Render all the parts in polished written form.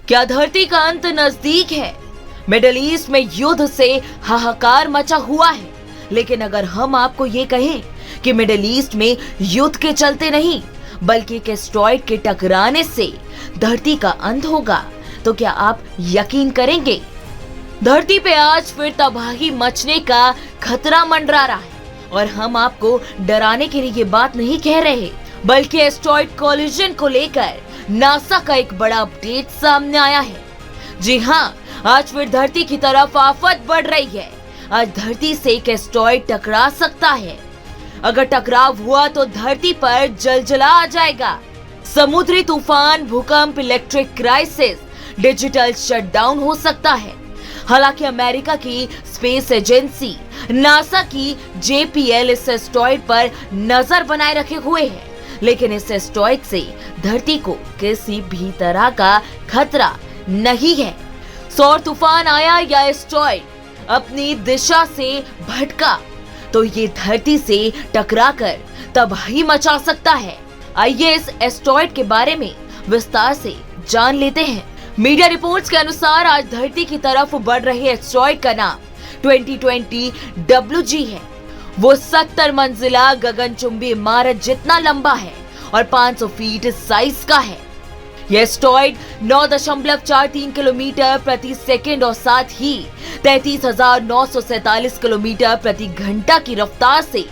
क्या धरती का अंत नजदीक है? मिडिल ईस्ट में युद्ध से हाहाकार मचा हुआ है, लेकिन अगर हम आपको ये कहें कि मिडिल ईस्ट में युद्ध के चलते नहीं बल्कि एक एस्टेरॉयड के टकराने से धरती का अंत होगा, तो क्या आप यकीन करेंगे? धरती पे आज फिर तबाही मचने का खतरा मंडरा रहा है, और हम आपको डराने के लिए ये बात नहीं कह रहे, बल्कि एस्टेरॉयड कोलिजन को लेकर नासा का एक बड़ा अपडेट सामने आया है। जी हाँ, आज फिर धरती की तरफ आफत बढ़ रही है। आज धरती से एक एस्टेरॉयड टकरा सकता है। अगर टकराव हुआ तो धरती पर जलजला आ जाएगा। समुद्री तूफान, भूकंप, इलेक्ट्रिक क्राइसिस, डिजिटल शटडाउन हो सकता है। हालांकि अमेरिका की स्पेस एजेंसी नासा की JPL इस एस्टेरॉयड पर नजर बनाए रखे हुए है, लेकिन इस एस्टेरॉयड से धरती को किसी भी तरह का खतरा नहीं है। सौर तूफान आया या एस्टेरॉयड अपनी दिशा से भटका तो ये धरती से टकराकर तबाही मचा सकता है। आइए इस एस्टेरॉयड के बारे में विस्तार से जान लेते हैं। मीडिया रिपोर्ट्स के अनुसार आज धरती की तरफ बढ़ रहे एस्टेरॉयड का नाम 2020 WG है। वो 70 मंजिला गगनचुंबी इमारत जितना लंबा है और 500 फीट साइज का है। यह एस्टेरॉयड 9.43 किलोमीटर प्रति सेकंड और साथ ही 33,947 किलोमीटर प्रति घंटा की रफ्तार से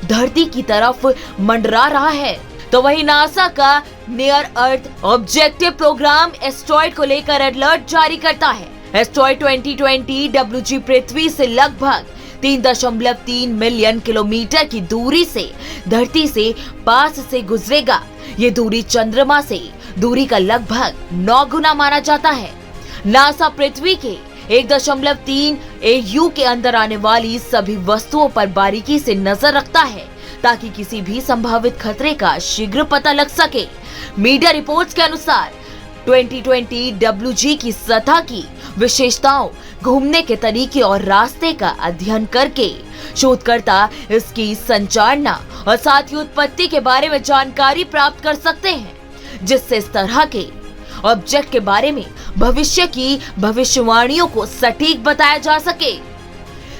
धरती की तरफ मंडरा रहा है। तो वहीं नासा का near earth objective programme asteroid को लेकर अलर्ट जारी करता है। एस्टेरॉयड 2020 WG पृथ्वी से लगभग 3.3 मिलियन किलोमीटर की दूरी से धरती से पास से गुजरेगा। ये दूरी चंद्रमा से दूरी का लगभग 9 गुना माना जाता है। नासा पृथ्वी के 1.3 AU के अंदर आने वाली सभी वस्तुओं पर बारीकी से नजर रखता है ताकि किसी भी संभावित खतरे का शीघ्र पता लग सके। मीडिया रिपोर्ट्स के अनुसार 2020 WG की सतह की विशेषताओं, घूमने के तरीके और रास्ते का अध्ययन करके शोधकर्ता इसकी संचालना और साथ ही उत्पत्ति के बारे में जानकारी प्राप्त कर सकते हैं, जिससे इस तरह के ऑब्जेक्ट के बारे में भविष्य की भविष्यवाणियों को सटीक बताया जा सके।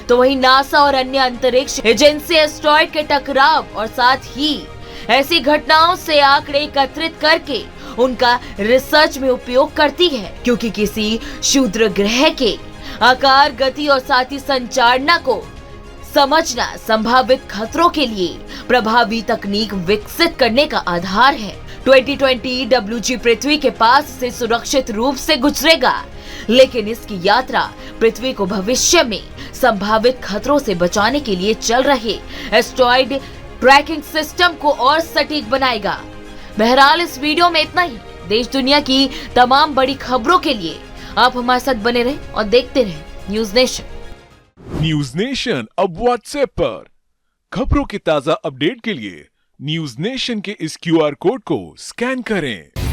तो वहीं नासा और अन्य अंतरिक्ष एजेंसी एस्टेरॉयड के टकराव और साथ ही ऐसी घटनाओं से आंकड़े एकत्रित करके उनका रिसर्च में उपयोग करती है, क्योंकि किसी क्षुद्र ग्रह के आकार, गति और साथ ही संचालना को समझना संभावित खतरों के लिए प्रभावी तकनीक विकसित करने का आधार है। 2020 WG पृथ्वी के पास से सुरक्षित रूप से गुजरेगा, लेकिन इसकी यात्रा पृथ्वी को भविष्य में संभावित खतरों से बचाने के लिए चल रहे एस्टेरॉयड ट्रैकिंग सिस्टम को और सटीक बनाएगा। बहरहाल इस वीडियो में इतना ही। देश दुनिया की तमाम बड़ी खबरों के लिए आप हमारे साथ बने रहें और देखते रहें न्यूज नेशन। न्यूज नेशन अब व्हाट्सएप पर खबरों के ताजा अपडेट के लिए न्यूज नेशन के इस QR कोड को स्कैन करें।